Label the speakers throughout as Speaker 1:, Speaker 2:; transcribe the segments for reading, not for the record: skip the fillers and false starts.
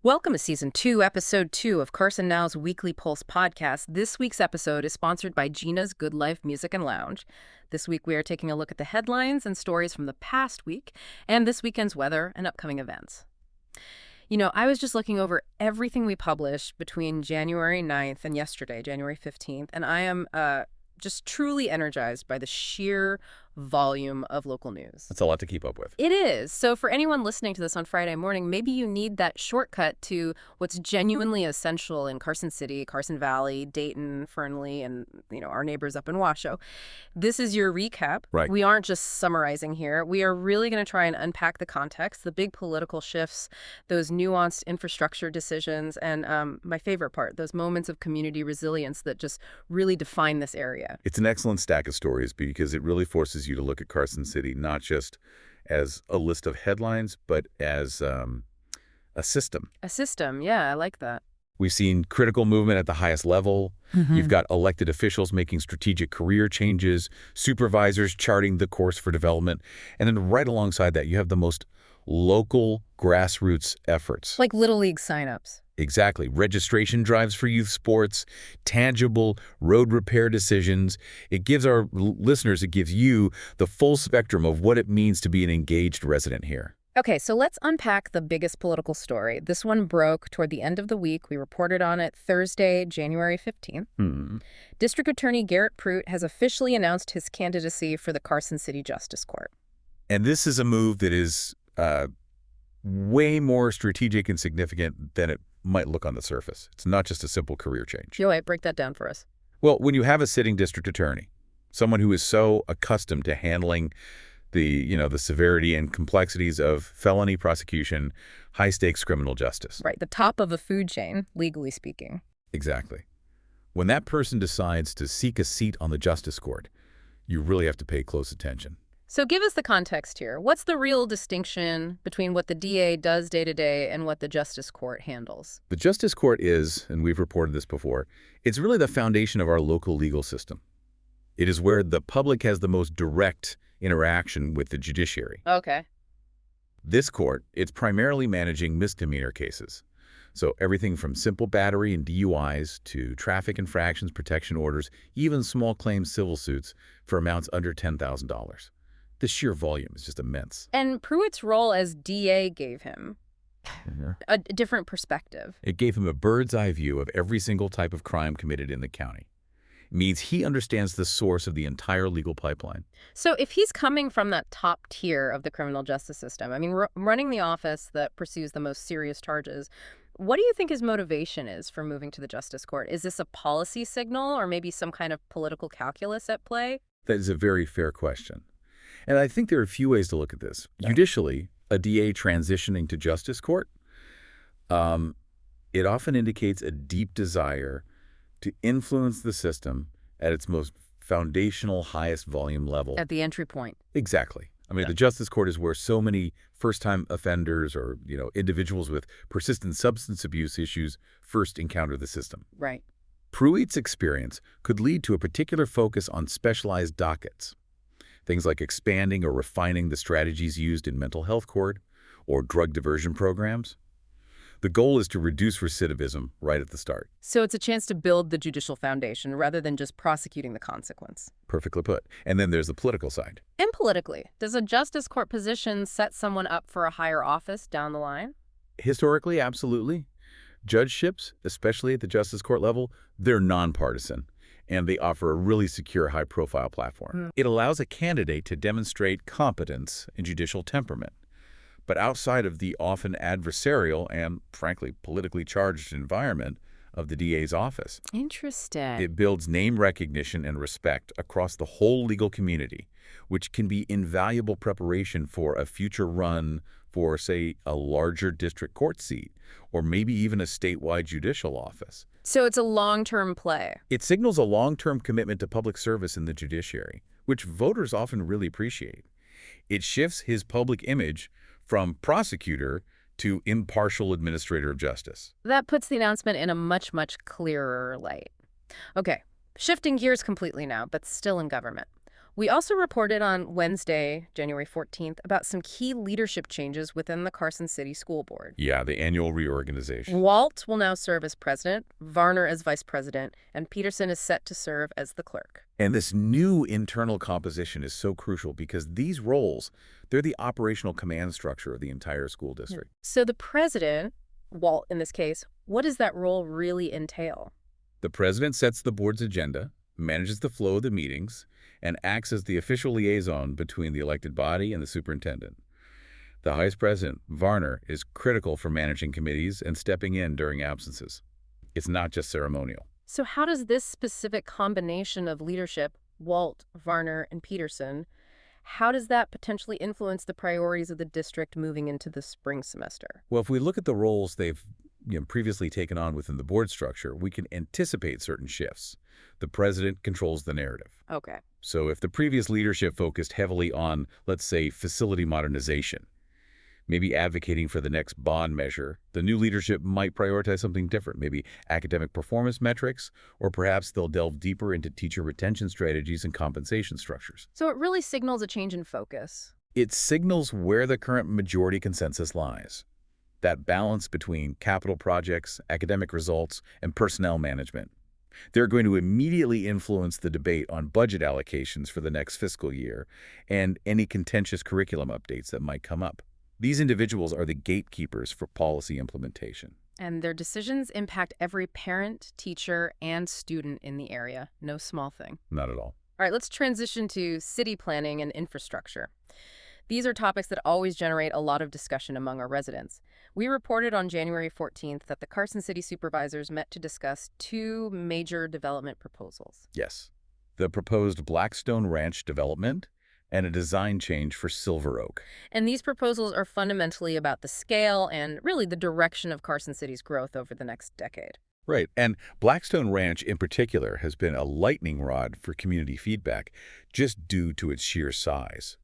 Speaker 1: Welcome to Season 2, Episode 2 of Carson Now's Weekly Pulse podcast. This week's episode is sponsored by Gina's Good Life Music and Lounge. This week we are taking a look at the headlines and stories from the past week and this weekend's weather and upcoming events. You know, I was just looking over everything we published between January 9th and yesterday, January 15th, and I am just truly energized by the sheer volume of local news.
Speaker 2: That's a lot to keep up with.
Speaker 1: It is. So for anyone listening to this on Friday morning, maybe you need that shortcut to what's genuinely essential in Carson City, Carson Valley, Dayton, Fernley, and, our neighbors up in Washoe. This is your recap.
Speaker 2: Right.
Speaker 1: We aren't just summarizing here. We are really going to try and unpack the context, the big political shifts, those nuanced infrastructure decisions, and my favorite part, those moments of community resilience that just really define this area.
Speaker 2: It's an excellent stack of stories because it really forces you to look at Carson City not just as a list of headlines, but as a system.
Speaker 1: A system, yeah, I like that.
Speaker 2: We've seen critical movement at the highest level. You've got elected officials making strategic career changes, supervisors charting the course for development, and then right alongside that, you have the most local grassroots efforts.
Speaker 1: Like Little League signups.
Speaker 2: Exactly. Registration drives for youth sports, tangible road repair decisions. It gives our listeners, it gives you the full spectrum of what it means to be an engaged resident here.
Speaker 1: Okay, so let's unpack the biggest political story. This one broke toward the end of the week. We reported on it Thursday, January 15th. District Attorney Garrett Pruitt has officially announced his candidacy for the Carson City Justice Court.
Speaker 2: And this is a move that is way more strategic and significant than it might look on the surface. It's not just a simple career change.
Speaker 1: Wait, break that down for us.
Speaker 2: Well, when you have a sitting district attorney, someone who is so accustomed to handling the severity and complexities of felony prosecution, high-stakes criminal justice.
Speaker 1: Right, the top of a food chain, legally speaking.
Speaker 2: Exactly. When that person decides to seek a seat on the Justice Court, you really have to pay close attention.
Speaker 1: So give us the context here. What's the real distinction between what the DA does day to day and what the Justice Court handles?
Speaker 2: The Justice Court is, and we've reported this before, it's really the foundation of our local legal system. It is where the public has the most direct interaction with the judiciary.
Speaker 1: Okay.
Speaker 2: This court, it's primarily managing misdemeanor cases. So everything from simple battery and DUIs to traffic infractions, protection orders, even small claims civil suits for amounts under $10,000. The sheer volume is just immense.
Speaker 1: And Pruitt's role as DA gave him a different perspective.
Speaker 2: It gave him a bird's eye view of every single type of crime committed in the county. It means he understands the source of the entire legal pipeline.
Speaker 1: So if he's coming from that top tier of the criminal justice system, running the office that pursues the most serious charges, what do you think his motivation is for moving to the Justice Court? Is this a policy signal or maybe some kind of political calculus at play?
Speaker 2: That is a very fair question. And I think there are a few ways to look at this. Judicially, a DA transitioning to Justice Court, it often indicates a deep desire to influence the system at its most foundational, highest volume level.
Speaker 1: At the entry point.
Speaker 2: Exactly. The Justice Court is where so many first-time offenders or, individuals with persistent substance abuse issues first encounter the system.
Speaker 1: Right.
Speaker 2: Pruitt's experience could lead to a particular focus on specialized dockets. Things like expanding or refining the strategies used in mental health court or drug diversion programs. The goal is to reduce recidivism right at the start.
Speaker 1: So it's a chance to build the judicial foundation rather than just prosecuting the consequence.
Speaker 2: Perfectly put. And then there's the political side.
Speaker 1: And politically, does a Justice Court position set someone up for a higher office down the line?
Speaker 2: Historically, absolutely. Judgeships, especially at the Justice Court level, they're nonpartisan. And they offer a really secure, high-profile platform. It allows a candidate to demonstrate competence and judicial temperament. But outside of the often adversarial and, frankly, politically charged environment of the DA's office.
Speaker 1: Interesting.
Speaker 2: It builds name recognition and respect across the whole legal community, which can be invaluable preparation for a future run for, say, a larger district court seat, or maybe even a statewide judicial office.
Speaker 1: So it's a long-term play.
Speaker 2: It signals a long-term commitment to public service in the judiciary, which voters often really appreciate. It shifts his public image from prosecutor to impartial administrator of justice.
Speaker 1: That puts the announcement in a much, much clearer light. Okay, shifting gears completely now, but still in government. We also reported on Wednesday, January 14th, about some key leadership changes within the Carson City School Board.
Speaker 2: Yeah, the annual reorganization.
Speaker 1: Walt will now serve as president, Varner as vice president, and Peterson is set to serve as the clerk.
Speaker 2: And this new internal composition is so crucial because these roles, they're the operational command structure of the entire school district.
Speaker 1: So the president, Walt in this case, what does that role really entail?
Speaker 2: The president sets the board's agenda, manages the flow of the meetings, and acts as the official liaison between the elected body and the superintendent. The vice president, Varner, is critical for managing committees and stepping in during absences. It's not just ceremonial.
Speaker 1: So how does this specific combination of leadership, Walt, Varner, and Peterson, how does that potentially influence the priorities of the district moving into the spring semester?
Speaker 2: Well, if we look at the roles they've previously taken on within the board structure, we can anticipate certain shifts. The president controls the narrative.
Speaker 1: Okay.
Speaker 2: So if the previous leadership focused heavily on, let's say, facility modernization, maybe advocating for the next bond measure, the new leadership might prioritize something different, maybe academic performance metrics, or perhaps they'll delve deeper into teacher retention strategies and compensation structures.
Speaker 1: So it really signals a change in focus.
Speaker 2: It signals where the current majority consensus lies. That balance between capital projects, academic results, and personnel management. They're going to immediately influence the debate on budget allocations for the next fiscal year and any contentious curriculum updates that might come up. These individuals are the gatekeepers for policy implementation.
Speaker 1: And their decisions impact every parent, teacher, and student in the area. No small thing.
Speaker 2: Not at all.
Speaker 1: All right, let's transition to city planning and infrastructure. These are topics that always generate a lot of discussion among our residents. We reported on January 14th that the Carson City Supervisors met to discuss two major development proposals.
Speaker 2: Yes. The proposed Blackstone Ranch development and a design change for Silver Oak.
Speaker 1: And these proposals are fundamentally about the scale and really the direction of Carson City's growth over the next decade.
Speaker 2: Right. And Blackstone Ranch in particular has been a lightning rod for community feedback just due to its sheer size.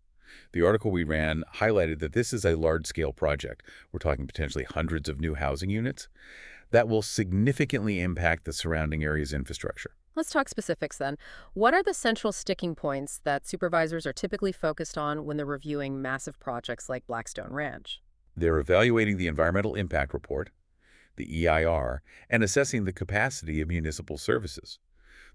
Speaker 2: The article we ran highlighted that this is a large-scale project. We're talking potentially hundreds of new housing units that will significantly impact the surrounding area's infrastructure.
Speaker 1: Let's talk specifics then. What are the central sticking points that supervisors are typically focused on when they're reviewing massive projects like Blackstone Ranch?
Speaker 2: They're evaluating the Environmental Impact Report, the EIR, and assessing the capacity of municipal services.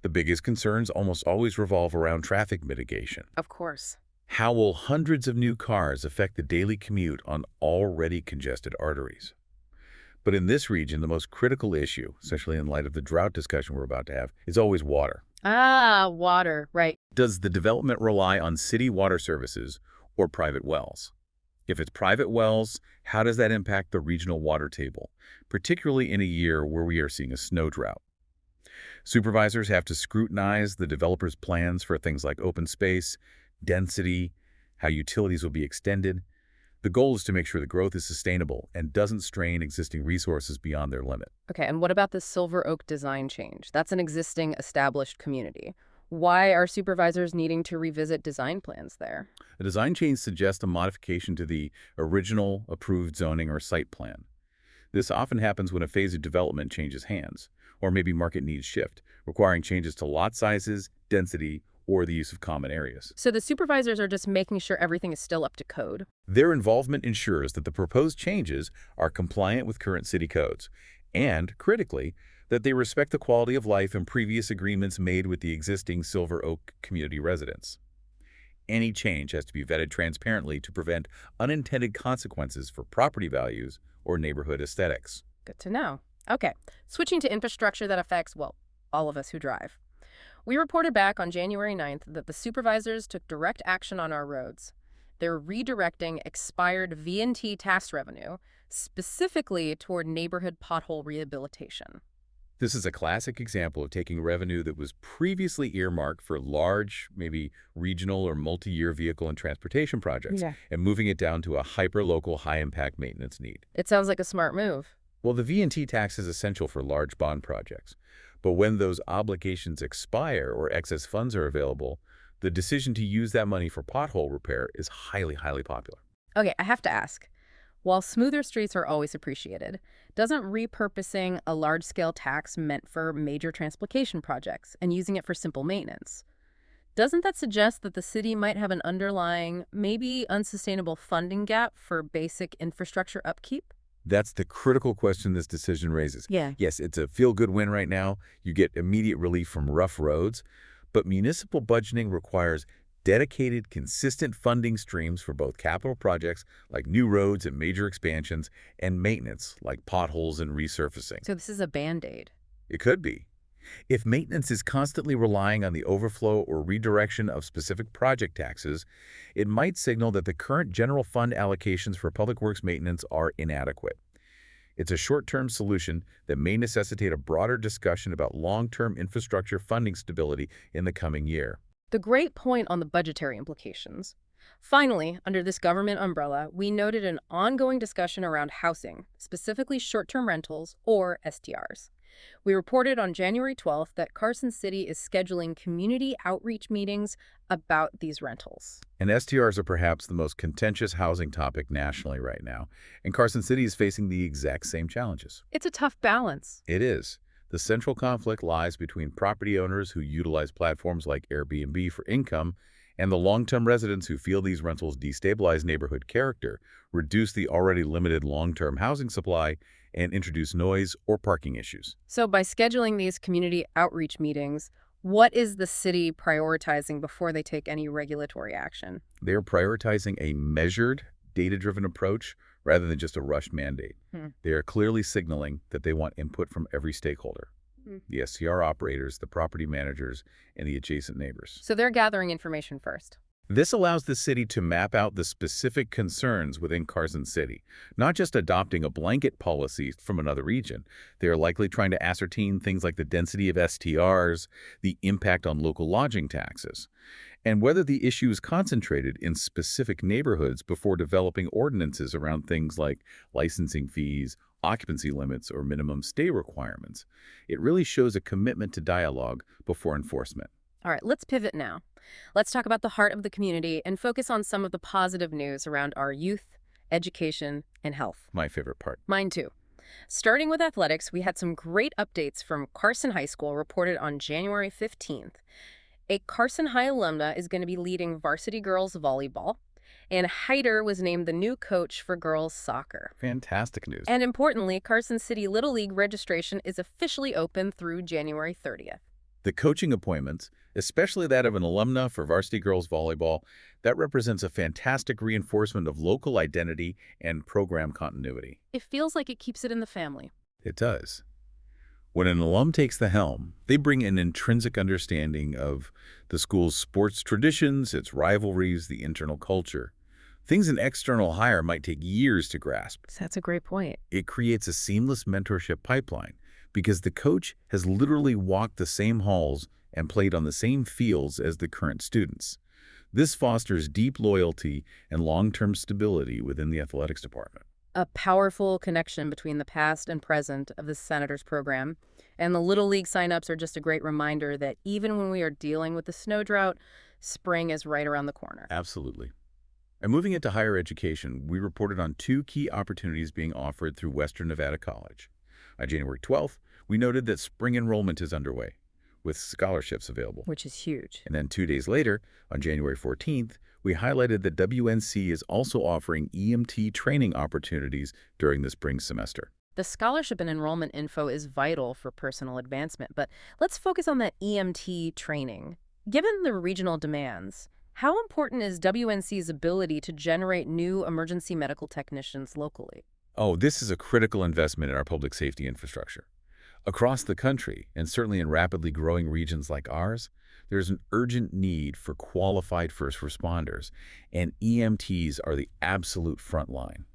Speaker 2: The biggest concerns almost always revolve around traffic mitigation.
Speaker 1: Of course.
Speaker 2: How will hundreds of new cars affect the daily commute on already congested arteries? But in this region, the most critical issue, especially in light of the drought discussion we're about to have, is always water.
Speaker 1: Ah, water, right.
Speaker 2: Does the development rely on city water services or private wells? If it's private wells, how does that impact the regional water table, particularly in a year where we are seeing a snow drought? Supervisors have to scrutinize the developer's plans for things like open space, density, how utilities will be extended. The goal is to make sure the growth is sustainable and doesn't strain existing resources beyond their limit.
Speaker 1: Okay, and what about the Silver Oak design change? That's an existing established community. Why are supervisors needing to revisit design plans there?
Speaker 2: A design change suggests a modification to the original approved zoning or site plan. This often happens when a phase of development changes hands, or maybe market needs shift, requiring changes to lot sizes, density, or the use of common areas.
Speaker 1: So the supervisors are just making sure everything is still up to code.
Speaker 2: Their involvement ensures that the proposed changes are compliant with current city codes, and, critically, that they respect the quality of life and previous agreements made with the existing Silver Oak community residents. Any change has to be vetted transparently to prevent unintended consequences for property values or neighborhood aesthetics.
Speaker 1: Good to know. Okay, switching to infrastructure that affects, well, all of us who drive. We reported back on January 9th that the supervisors took direct action on our roads. They're redirecting expired V&T tax revenue, specifically toward neighborhood pothole rehabilitation.
Speaker 2: This is a classic example of taking revenue that was previously earmarked for large, maybe regional or multi-year vehicle and transportation projects, and moving it down to a hyper-local, high-impact maintenance need.
Speaker 1: It sounds like a smart move.
Speaker 2: Well, the V&T tax is essential for large bond projects. But when those obligations expire or excess funds are available, the decision to use that money for pothole repair is highly, highly popular.
Speaker 1: Okay, I have to ask. While smoother streets are always appreciated, doesn't repurposing a large-scale tax meant for major transportation projects and using it for simple maintenance, Doesn't that suggest that the city might have an underlying, maybe unsustainable funding gap for basic infrastructure upkeep?
Speaker 2: That's the critical question this decision raises.
Speaker 1: Yeah.
Speaker 2: Yes, it's a feel-good win right now. You get immediate relief from rough roads, but municipal budgeting requires dedicated, consistent funding streams for both capital projects like new roads and major expansions and maintenance like potholes and resurfacing.
Speaker 1: So this is a Band-Aid.
Speaker 2: It could be. If maintenance is constantly relying on the overflow or redirection of specific project taxes, it might signal that the current general fund allocations for public works maintenance are inadequate. It's a short-term solution that may necessitate a broader discussion about long-term infrastructure funding stability in the coming year.
Speaker 1: The great point on the budgetary implications. Finally, under this government umbrella, we noted an ongoing discussion around housing, specifically short-term rentals, or STRs. We reported on January 12th that Carson City is scheduling community outreach meetings about these rentals.
Speaker 2: And STRs are perhaps the most contentious housing topic nationally right now, and Carson City is facing the exact same challenges.
Speaker 1: It's a tough balance.
Speaker 2: It is. The central conflict lies between property owners who utilize platforms like Airbnb for income and the long-term residents who feel these rentals destabilize neighborhood character, reduce the already limited long-term housing supply, and introduce noise or parking issues.
Speaker 1: So by scheduling these community outreach meetings, what is the city prioritizing before they take any regulatory action?
Speaker 2: They are prioritizing a measured, data-driven approach rather than just a rushed mandate. They are clearly signaling that they want input from every stakeholder, the SCR operators, the property managers, and the adjacent neighbors.
Speaker 1: So they're gathering information first.
Speaker 2: This allows the city to map out the specific concerns within Carson City, not just adopting a blanket policy from another region. They are likely trying to ascertain things like the density of STRs, the impact on local lodging taxes, and whether the issue is concentrated in specific neighborhoods before developing ordinances around things like licensing fees, occupancy limits, or minimum stay requirements. It really shows a commitment to dialogue before enforcement.
Speaker 1: All right, let's pivot now. Let's talk about the heart of the community and focus on some of the positive news around our youth, education, and health.
Speaker 2: My favorite part.
Speaker 1: Mine too. Starting with athletics, we had some great updates from Carson High School reported on January 15th. A Carson High alumna is going to be leading varsity girls volleyball, and Hyder was named the new coach for girls soccer.
Speaker 2: Fantastic news.
Speaker 1: And importantly, Carson City Little League registration is officially open through January 30th.
Speaker 2: The coaching appointments, especially that of an alumna for varsity girls volleyball, that represents a fantastic reinforcement of local identity and program continuity.
Speaker 1: It feels like it keeps it in the family.
Speaker 2: It does. When an alum takes the helm, they bring an intrinsic understanding of the school's sports traditions, its rivalries, the internal culture. Things an external hire might take years to grasp.
Speaker 1: That's a great point.
Speaker 2: It creates a seamless mentorship pipeline because the coach has literally walked the same halls and played on the same fields as the current students. This fosters deep loyalty and long-term stability within the athletics department.
Speaker 1: A powerful connection between the past and present of the Senators program. And the Little League signups are just a great reminder that even when we are dealing with the snow drought, spring is right around the corner.
Speaker 2: Absolutely. And moving into higher education, we reported on 2 key opportunities being offered through Western Nevada College. On January 12th, we noted that spring enrollment is underway, with scholarships available.
Speaker 1: Which is huge.
Speaker 2: And then 2 days later, on January 14th, we highlighted that WNC is also offering EMT training opportunities during the spring semester.
Speaker 1: The scholarship and enrollment info is vital for personal advancement, but let's focus on that EMT training. Given the regional demands, how important is WNC's ability to generate new emergency medical technicians locally?
Speaker 2: Oh, this is a critical investment in our public safety infrastructure. Across the country, and certainly in rapidly growing regions like ours, there's an urgent need for qualified first responders, and EMTs are the absolute front line.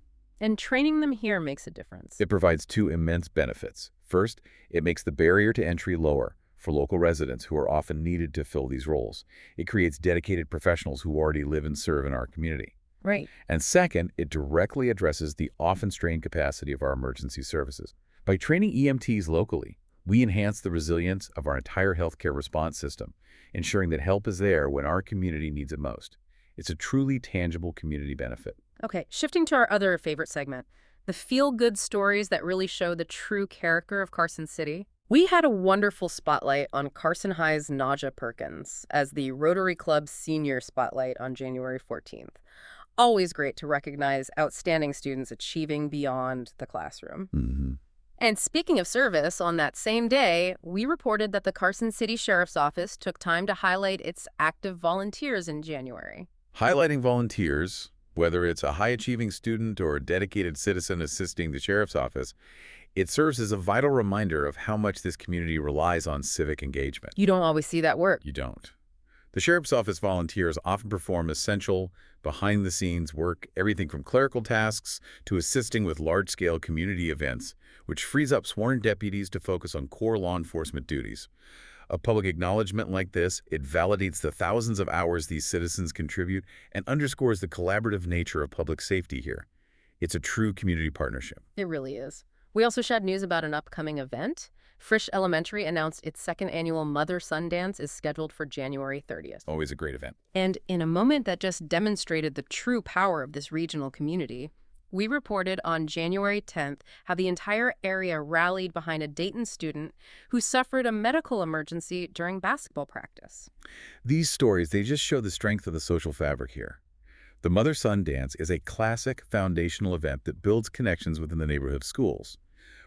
Speaker 1: And training them here makes a difference.
Speaker 2: It provides 2 immense benefits. First, it makes the barrier to entry lower for local residents who are often needed to fill these roles. It creates dedicated professionals who already live and serve in our community.
Speaker 1: Right.
Speaker 2: And second, it directly addresses the often strained capacity of our emergency services. By training EMTs locally, we enhance the resilience of our entire healthcare response system, ensuring that help is there when our community needs it most. It's a truly tangible community benefit.
Speaker 1: Okay, shifting to our other favorite segment, the feel-good stories that really show the true character of Carson City. We had a wonderful spotlight on Carson High's Naja Perkins as the Rotary Club Senior Spotlight on January 14th. Always great to recognize outstanding students achieving beyond the classroom.
Speaker 2: Hmm.
Speaker 1: And speaking of service, on that same day, we reported that the Carson City Sheriff's Office took time to highlight its active volunteers in January.
Speaker 2: Highlighting volunteers, whether it's a high-achieving student or a dedicated citizen assisting the sheriff's office, it serves as a vital reminder of how much this community relies on civic engagement.
Speaker 1: You don't always see that work.
Speaker 2: You don't. The sheriff's office volunteers often perform essential, behind-the-scenes work, everything from clerical tasks to assisting with large-scale community events, which frees up sworn deputies to focus on core law enforcement duties. A public acknowledgement like this, it validates the thousands of hours these citizens contribute and underscores the collaborative nature of public safety here. It's a true community partnership.
Speaker 1: It really is. We also shared news about an upcoming event. Frisch Elementary announced its second annual Mother-Son Dance is scheduled for January 30th.
Speaker 2: Always a great event.
Speaker 1: And in a moment that just demonstrated the true power of this regional community, we reported on January 10th how the entire area rallied behind a Dayton student who suffered a medical emergency during basketball practice.
Speaker 2: These stories, they just show the strength of the social fabric here. The Mother-Son Dance is a classic foundational event that builds connections within the neighborhood schools.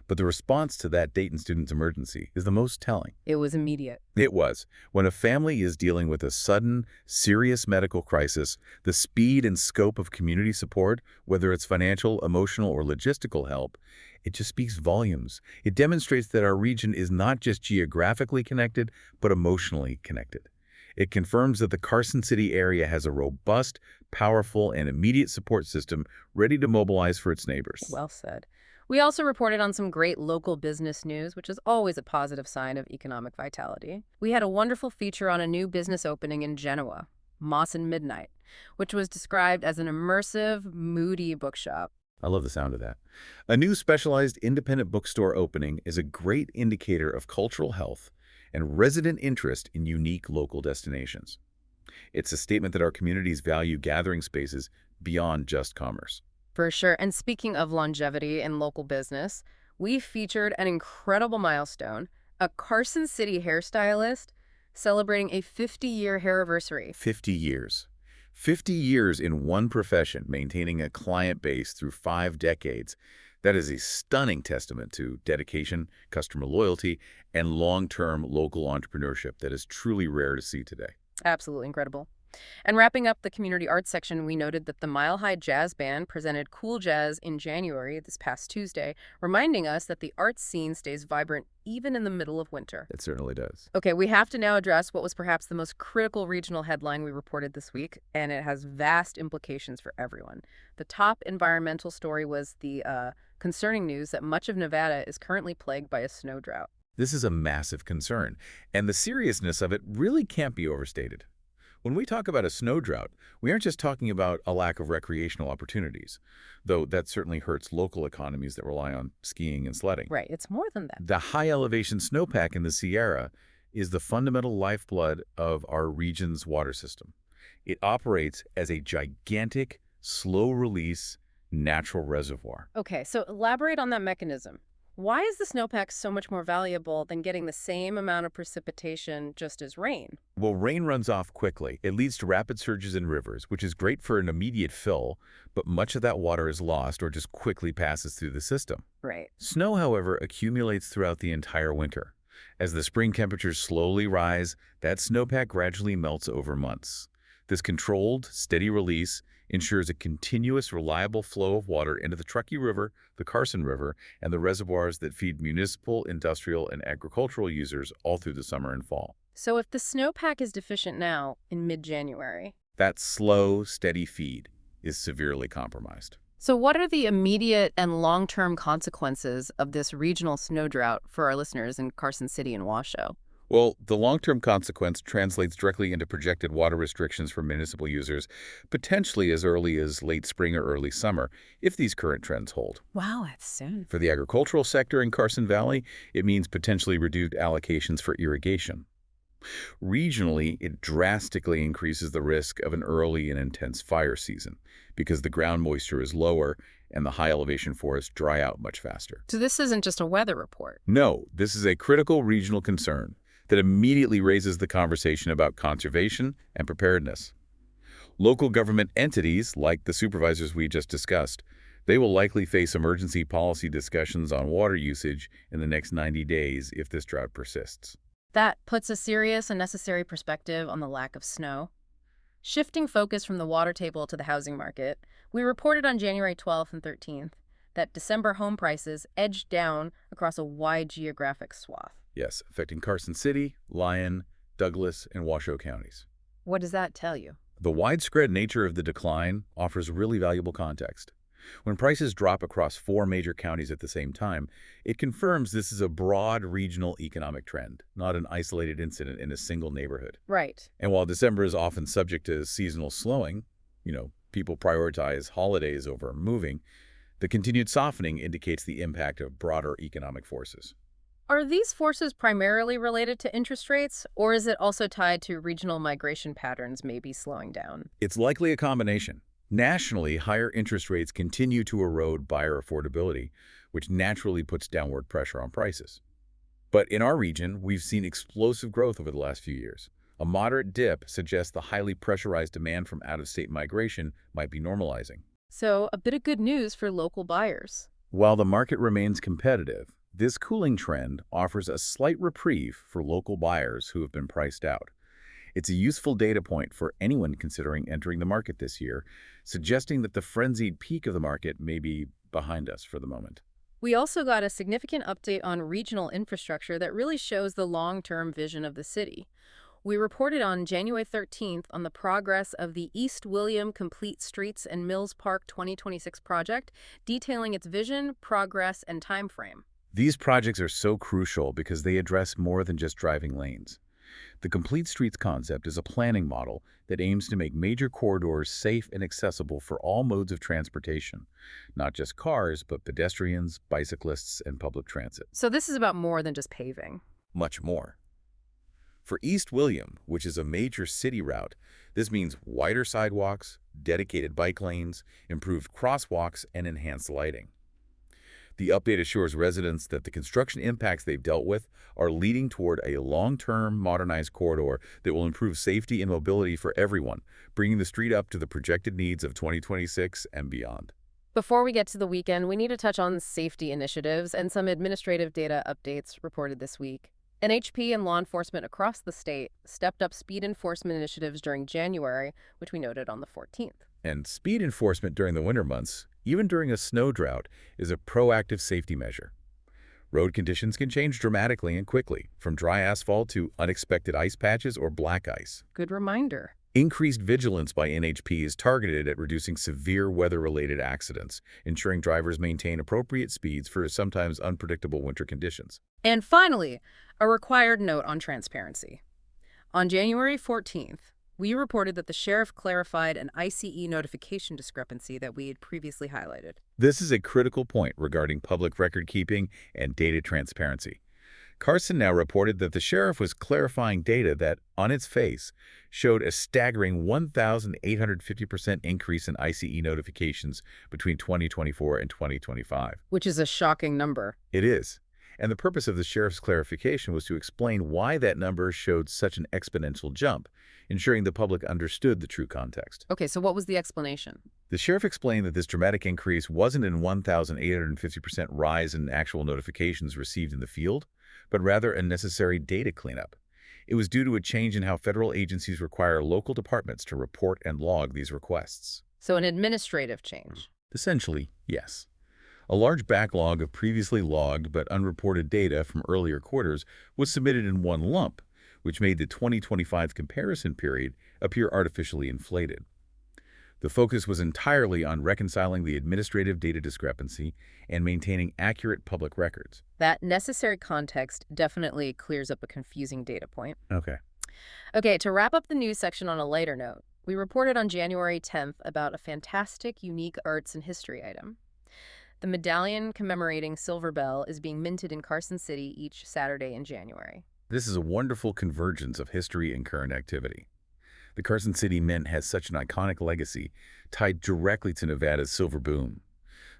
Speaker 2: But the response to that Dayton student's emergency is the most telling.
Speaker 1: It was immediate.
Speaker 2: It was. When a family is dealing with a sudden, serious medical crisis, the speed and scope of community support, whether it's financial, emotional, or logistical help, it just speaks volumes. It demonstrates that our region is not just geographically connected, but emotionally connected. It confirms that the Carson City area has a robust, powerful, and immediate support system ready to mobilize for its neighbors.
Speaker 1: Well said. We also reported on some great local business news, which is always a positive sign of economic vitality. We had a wonderful feature on a new business opening in Genoa, Moss and Midnight, which was described as an immersive, moody bookshop.
Speaker 2: I love the sound of that. A new specialized independent bookstore opening is a great indicator of cultural health and resident interest in unique local destinations. It's a statement that our communities value gathering spaces beyond just commerce.
Speaker 1: For sure. And speaking of longevity in local business, we featured an incredible milestone, a Carson City hairstylist celebrating a 50-year hairiversary.
Speaker 2: 50 years. 50 years in one profession, maintaining a client base through 5 decades. That is a stunning testament to dedication, customer loyalty, and long-term local entrepreneurship that is truly rare to see today.
Speaker 1: Absolutely incredible. And wrapping up the community arts section, we noted that the Mile High Jazz Band presented Cool Jazz in January, this past Tuesday, reminding us that the arts scene stays vibrant even in the middle of winter.
Speaker 2: It certainly does.
Speaker 1: Okay, we have to now address what was perhaps the most critical regional headline we reported this week, and it has vast implications for everyone. The top environmental story was the concerning news that much of Nevada is currently plagued by a snow drought.
Speaker 2: This is a massive concern, and the seriousness of it really can't be overstated. When we talk about a snow drought, we aren't just talking about a lack of recreational opportunities, though that certainly hurts local economies that rely on skiing and sledding.
Speaker 1: Right, it's more than that.
Speaker 2: The high-elevation snowpack in the Sierra is the fundamental lifeblood of our region's water system. It operates as a gigantic, slow-release natural reservoir.
Speaker 1: Okay, so elaborate on that mechanism. Why is the snowpack so much more valuable than getting the same amount of precipitation just as rain?
Speaker 2: Well, rain runs off quickly. It leads to rapid surges in rivers, which is great for an immediate fill, but much of that water is lost or just quickly passes through the system.
Speaker 1: Right.
Speaker 2: Snow, however, accumulates throughout the entire winter. As the spring temperatures slowly rise, that snowpack gradually melts over months. This controlled, steady release ensures a continuous, reliable flow of water into the Truckee River, the Carson River, and the reservoirs that feed municipal, industrial, and agricultural users all through the summer and fall.
Speaker 1: So if the snowpack is deficient now, in mid-January,
Speaker 2: That slow, steady feed is severely compromised.
Speaker 1: so what are the immediate and long-term consequences of this regional snow drought for our listeners in Carson City and Washoe?
Speaker 2: Well, the long-term consequence translates directly into projected water restrictions for municipal users, potentially as early as late spring or early summer, if these current trends hold.
Speaker 1: Wow, that's soon.
Speaker 2: For the agricultural sector in Carson Valley, it means potentially reduced allocations for irrigation. Regionally, it drastically increases the risk of an early and intense fire season because the ground moisture is lower and the high-elevation forests dry out much faster.
Speaker 1: So this isn't just a weather report.
Speaker 2: No, this is a critical regional concern that immediately raises the conversation about conservation and preparedness. Local government entities, like the supervisors we just discussed, they will likely face emergency policy discussions on water usage in the next 90 days if this drought persists.
Speaker 1: That puts a serious and necessary perspective on the lack of snow. Shifting focus from the water table to the housing market, we reported on January 12th and 13th that December home prices edged down across a wide geographic swath.
Speaker 2: Yes, affecting Carson City, Lyon, Douglas, and Washoe counties.
Speaker 1: What does that tell you?
Speaker 2: The widespread nature of the decline offers really valuable context. When prices drop across 4 major counties at the same time, it confirms this is a broad regional economic trend, not an isolated incident in a single neighborhood.
Speaker 1: Right.
Speaker 2: And while December is often subject to seasonal slowing, people prioritize holidays over moving, the continued softening indicates the impact of broader economic forces.
Speaker 1: Are these forces primarily related to interest rates, or is it also tied to regional migration patterns maybe slowing down?
Speaker 2: It's likely a combination. Nationally, higher interest rates continue to erode buyer affordability, which naturally puts downward pressure on prices. But in our region, we've seen explosive growth over the last few years. A moderate dip suggests the highly pressurized demand from out-of-state migration might be normalizing.
Speaker 1: So, a bit of good news for local buyers.
Speaker 2: While the market remains competitive, this cooling trend offers a slight reprieve for local buyers who have been priced out. It's a useful data point for anyone considering entering the market this year, suggesting that the frenzied peak of the market may be behind us for the moment.
Speaker 1: We also got a significant update on regional infrastructure that really shows the long-term vision of the city. We reported on January 13th on the progress of the East William Complete Streets and Mills Park 2026 project, detailing its vision, progress, and timeframe.
Speaker 2: These projects are so crucial because they address more than just driving lanes. The Complete Streets concept is a planning model that aims to make major corridors safe and accessible for all modes of transportation, not just cars, but pedestrians, bicyclists, and public transit.
Speaker 1: So this is about more than just paving.
Speaker 2: Much more. For East William, which is a major city route, this means wider sidewalks, dedicated bike lanes, improved crosswalks, and enhanced lighting. The update assures residents that the construction impacts they've dealt with are leading toward a long-term modernized corridor that will improve safety and mobility for everyone, bringing the street up to the projected needs of 2026 and beyond.
Speaker 1: Before we get to the weekend, we need to touch on safety initiatives and some administrative data updates reported this week. NHP and law enforcement across the state stepped up speed enforcement initiatives during January, which we noted on the 14th.
Speaker 2: And speed enforcement during the winter months, even during a snow drought, is a proactive safety measure. Road conditions can change dramatically and quickly, from dry asphalt to unexpected ice patches or black ice.
Speaker 1: Good reminder.
Speaker 2: Increased vigilance by NHP is targeted at reducing severe weather-related accidents, ensuring drivers maintain appropriate speeds for sometimes unpredictable winter conditions.
Speaker 1: And finally, a required note on transparency. On January 14th, we reported that the sheriff clarified an ICE notification discrepancy that we had previously highlighted.
Speaker 2: This is a critical point regarding public record keeping and data transparency. Carson now reported that the sheriff was clarifying data that, on its face, showed a staggering 1,850% increase in ICE notifications between 2024 and 2025.
Speaker 1: Which is a shocking number.
Speaker 2: It is. And the purpose of the sheriff's clarification was to explain why that number showed such an exponential jump, ensuring the public understood the true context.
Speaker 1: Okay, so what was the explanation?
Speaker 2: The sheriff explained that this dramatic increase wasn't an 1,850% rise in actual notifications received in the field, but rather a necessary data cleanup. It was due to a change in how federal agencies require local departments to report and log these requests.
Speaker 1: So an administrative change.
Speaker 2: Essentially, yes. A large backlog of previously logged but unreported data from earlier quarters was submitted in one lump, which made the 2025 comparison period appear artificially inflated. The focus was entirely on reconciling the administrative data discrepancy and maintaining accurate public records.
Speaker 1: That necessary context definitely clears up a confusing data point.
Speaker 2: Okay,
Speaker 1: to wrap up the news section on a lighter note, we reported on January 10th about a fantastic, unique arts and history item. The medallion commemorating Silver Bell is being minted in Carson City each Saturday in January.
Speaker 2: This is a wonderful convergence of history and current activity. The Carson City Mint has such an iconic legacy tied directly to Nevada's silver boom.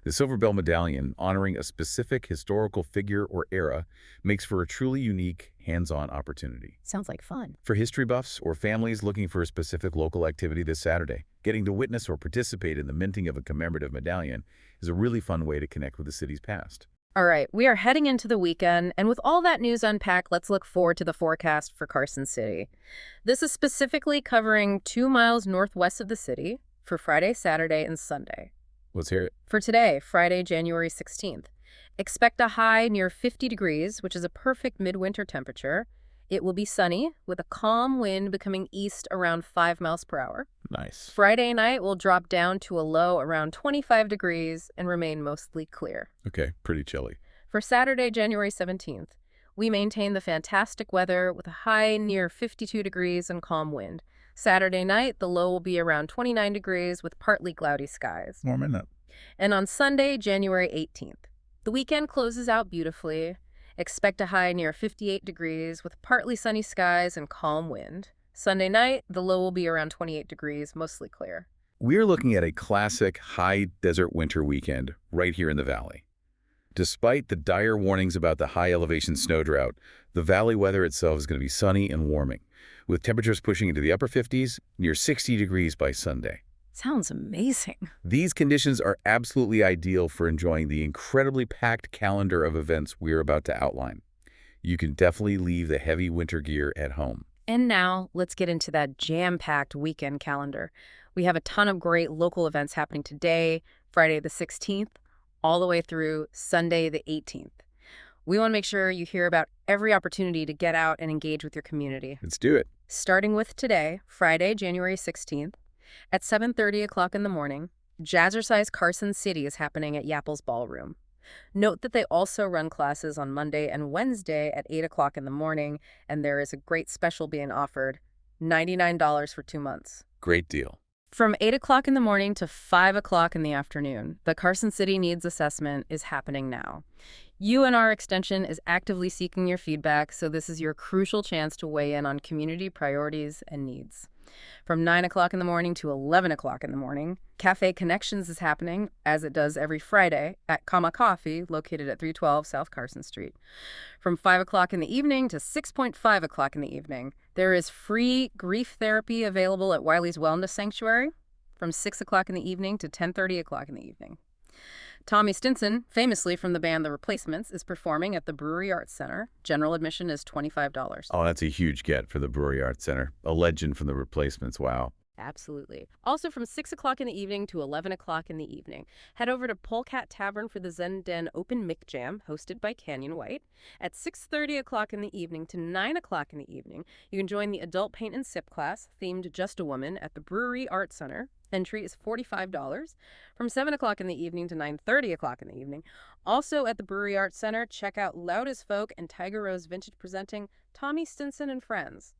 Speaker 2: The Silver Bell Medallion, honoring a specific historical figure or era, makes for a truly unique, hands-on opportunity.
Speaker 1: Sounds like fun.
Speaker 2: For history buffs or families looking for a specific local activity this Saturday, getting to witness or participate in the minting of a commemorative medallion is a really fun way to connect with the city's past.
Speaker 1: All right, we are heading into the weekend, and with all that news unpacked, let's look forward to the forecast for Carson City. This is specifically covering 2 miles northwest of the city for Friday, Saturday, and Sunday.
Speaker 2: Let's hear it.
Speaker 1: For today, Friday, January 16th, expect a high near 50 degrees, which is a perfect midwinter temperature. It will be sunny, with a calm wind becoming east around 5 miles per hour.
Speaker 2: Nice.
Speaker 1: Friday night will drop down to a low around 25 degrees and remain mostly clear.
Speaker 2: Okay, pretty chilly.
Speaker 1: For Saturday, January 17th, we maintain the fantastic weather with a high near 52 degrees and calm wind. Saturday night, the low will be around 29 degrees with partly cloudy skies.
Speaker 2: Warming up.
Speaker 1: And on Sunday, January 18th, the weekend closes out beautifully. Expect a high near 58 degrees with partly sunny skies and calm wind. Sunday night, the low will be around 28 degrees, mostly clear.
Speaker 2: We're looking at a classic high desert winter weekend right here in the valley. Despite the dire warnings about the high elevation snow drought, the valley weather itself is going to be sunny and warming, with temperatures pushing into the upper 50s, near 60 degrees by Sunday.
Speaker 1: Sounds amazing.
Speaker 2: These conditions are absolutely ideal for enjoying the incredibly packed calendar of events we're about to outline. You can definitely leave the heavy winter gear at home.
Speaker 1: And now, let's get into that jam-packed weekend calendar. We have a ton of great local events happening today, Friday the 16th, all the way through Sunday the 18th. We want to make sure you hear about every opportunity to get out and engage with your community.
Speaker 2: Let's do it.
Speaker 1: Starting with today, Friday, January 16th, at 7:30 o'clock in the morning, Jazzercise Carson City is happening at Yapple's Ballroom. Note that they also run classes on Monday and Wednesday at 8 o'clock in the morning, and there is a great special being offered, $99 for 2 months.
Speaker 2: Great deal.
Speaker 1: From 8 o'clock in the morning to 5 o'clock in the afternoon, the Carson City Needs Assessment is happening now. UNR Extension is actively seeking your feedback, so this is your crucial chance to weigh in on community priorities and needs. From 9 o'clock in the morning to 11 o'clock in the morning, Cafe Connections is happening, as it does every Friday, at Comma Coffee, located at 312 South Carson Street. From 5 o'clock in the evening to 6:5 o'clock in the evening, there is free grief therapy available at Wiley's Wellness Sanctuary from 6 o'clock in the evening to 10:30 o'clock in the evening. Tommy Stinson, famously from the band The Replacements, is performing at the Brewery Arts Center. General admission is $25.
Speaker 2: Oh, that's a huge get for the Brewery Arts Center. A legend from The Replacements, wow.
Speaker 1: Absolutely. Also from 6 o'clock in the evening to 11 o'clock in the evening, head over to Polecat Tavern for the Zen Den Open Mic Jam, hosted by Canyon White. At 6:30 o'clock in the evening to 9 o'clock in the evening, you can join the Adult Paint and Sip class, themed Just a Woman, at the Brewery Arts Center. Entry is $45. From 7 o'clock in the evening to 9:30 o'clock in the evening. Also at the Brewery Arts Center, check out Loud as Folk and Tiger Rose Vintage presenting Tommy Stinson and Friends.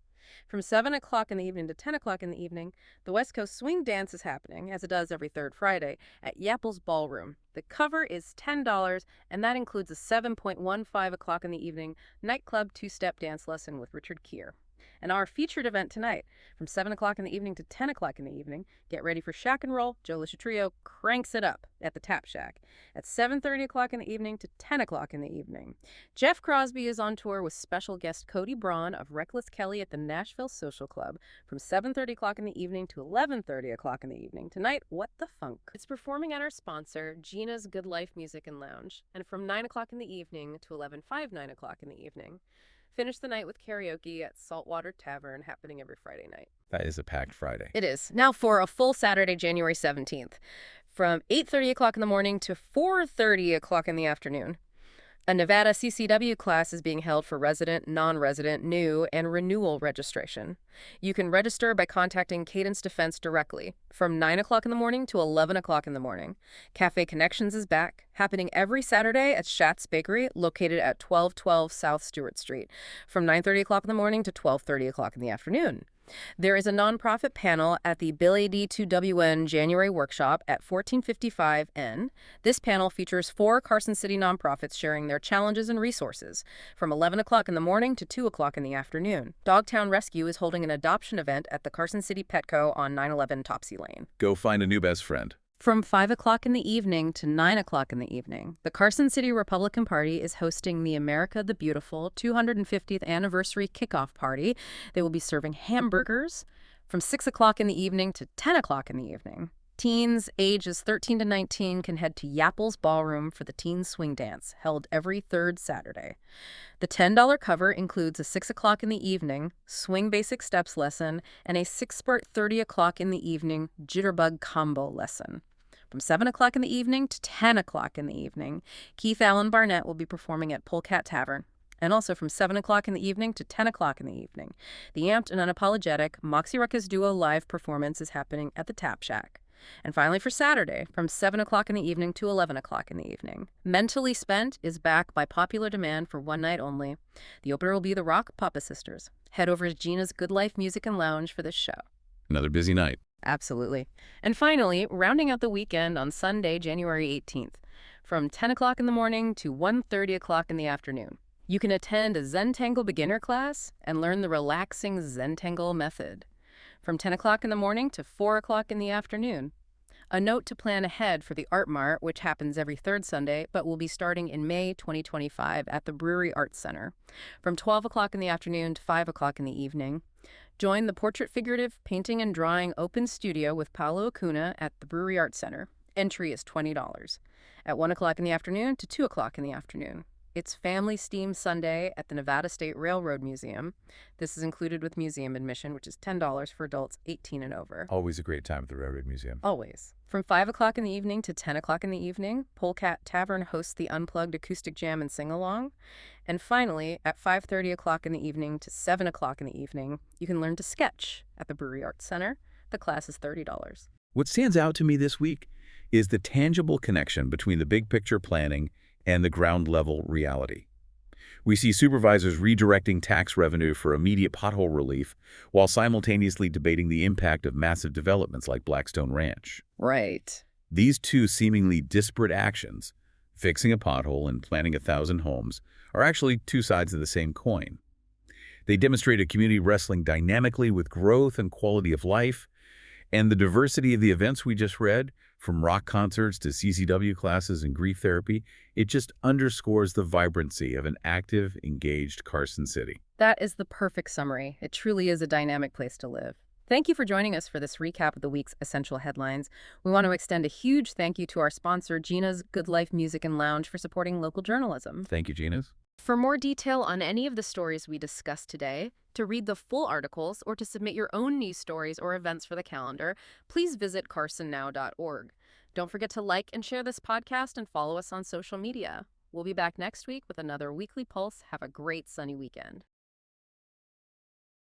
Speaker 1: From 7 o'clock in the evening to 10 o'clock in the evening, the West Coast Swing Dance is happening, as it does every third Friday, at Yapple's Ballroom. The cover is $10, and that includes a 7:15 o'clock in the evening nightclub two-step dance lesson with Richard Keir. And our featured event tonight, from 7 o'clock in the evening to 10 o'clock in the evening, get ready for Shack and Roll. Joe Lisha Trio cranks it up at the Tap Shack at 7:30 o'clock in the evening to 10 o'clock in the evening. Jeff Crosby is on tour with special guest Cody Braun of Reckless Kelly at the Nashville Social Club from 7:30 o'clock in the evening to 11:30 o'clock in the evening. Tonight, What the Funk? It's performing at our sponsor, Gina's Good Life Music and Lounge, and from 9 o'clock in the evening to 9 o'clock in the evening. Finish the night with karaoke at Saltwater Tavern, happening every Friday night.
Speaker 2: That is a packed Friday.
Speaker 1: It is. Now for a full Saturday, January 17th, from 8:30 o'clock in the morning to 4:30 o'clock in the afternoon. A Nevada CCW class is being held for resident, non-resident, new, and renewal registration. You can register by contacting Cadence Defense directly from 9 o'clock in the morning to 11 o'clock in the morning. Cafe Connections is back, happening every Saturday at Schatz Bakery, located at 1212 South Stewart Street, from 9:30 o'clock in the morning to 12:30 o'clock in the afternoon. There is a nonprofit panel at the Bill AD2WN January workshop at 1455 N. This panel features 4 Carson City nonprofits sharing their challenges and resources from 11 o'clock in the morning to 2 o'clock in the afternoon. Dogtown Rescue is holding an adoption event at the Carson City Petco on 911 Topsy Lane.
Speaker 2: Go find a new best friend.
Speaker 1: From 5 o'clock in the evening to 9 o'clock in the evening, the Carson City Republican Party is hosting the America the Beautiful 250th Anniversary Kickoff Party. They will be serving hamburgers from 6 o'clock in the evening to 10 o'clock in the evening. Teens ages 13 to 19 can head to Yapple's Ballroom for the Teen Swing Dance, held every third Saturday. The $10 cover includes a 6 o'clock in the evening swing basic steps lesson and a 6-part 30 o'clock in the evening jitterbug combo lesson. From 7 o'clock in the evening to 10 o'clock in the evening, Keith Allen Barnett will be performing at Polecat Tavern. And also from 7 o'clock in the evening to 10 o'clock in the evening, the amped and unapologetic Moxie Ruckus Duo live performance is happening at the Tap Shack. And finally for Saturday, from 7 o'clock in the evening to 11 o'clock in the evening, Mentally Spent is back by popular demand for one night only. The opener will be the Rock Papa Sisters. Head over to Gina's Good Life Music and Lounge for this show.
Speaker 2: Another busy night.
Speaker 1: Absolutely. And finally, rounding out the weekend on Sunday, January 18th, from 10 o'clock in the morning to 1:30 o'clock in the afternoon. You can attend a Zentangle beginner class and learn the relaxing Zentangle method. From 10 o'clock in the morning to 4 o'clock in the afternoon. A note to plan ahead for the Art Mart, which happens every third Sunday, but will be starting in May 2025 at the Brewery Arts Center. From 12 o'clock in the afternoon to 5 o'clock in the evening. Join the Portrait Figurative Painting and Drawing Open Studio with Paolo Acuna at the Brewery Arts Center. Entry is $20. At 1 o'clock in the afternoon to 2 o'clock in the afternoon. It's Family Steam Sunday at the Nevada State Railroad Museum. This is included with museum admission, which is $10 for adults 18 and over.
Speaker 2: Always a great time at the Railroad Museum.
Speaker 1: Always. From 5 o'clock in the evening to 10 o'clock in the evening, Polecat Tavern hosts the Unplugged Acoustic Jam and Sing-Along. And finally, at 5:30 o'clock in the evening to 7 o'clock in the evening, you can learn to sketch at the Brewery Arts Center. The class is $30.
Speaker 2: What stands out to me this week is the tangible connection between the big picture planning and the ground-level reality. We see supervisors redirecting tax revenue for immediate pothole relief while simultaneously debating the impact of massive developments like Blackstone Ranch.
Speaker 1: Right.
Speaker 2: These two seemingly disparate actions, fixing a pothole and planning 1,000 homes, are actually two sides of the same coin. They demonstrate a community wrestling dynamically with growth and quality of life, and the diversity of the events we just read, from rock concerts to CCW classes and grief therapy, it just underscores the vibrancy of an active, engaged Carson City.
Speaker 1: That is the perfect summary. It truly is a dynamic place to live. Thank you for joining us for this recap of the week's essential headlines. We want to extend a huge thank you to our sponsor, Gina's Good Life Music and Lounge, for supporting local journalism.
Speaker 2: Thank you, Gina's.
Speaker 1: For more detail on any of the stories we discussed today, to read the full articles, or to submit your own news stories or events for the calendar, please visit carsonnow.org. Don't forget to like and share this podcast and follow us on social media. We'll be back next week with another Weekly Pulse. Have a great sunny weekend.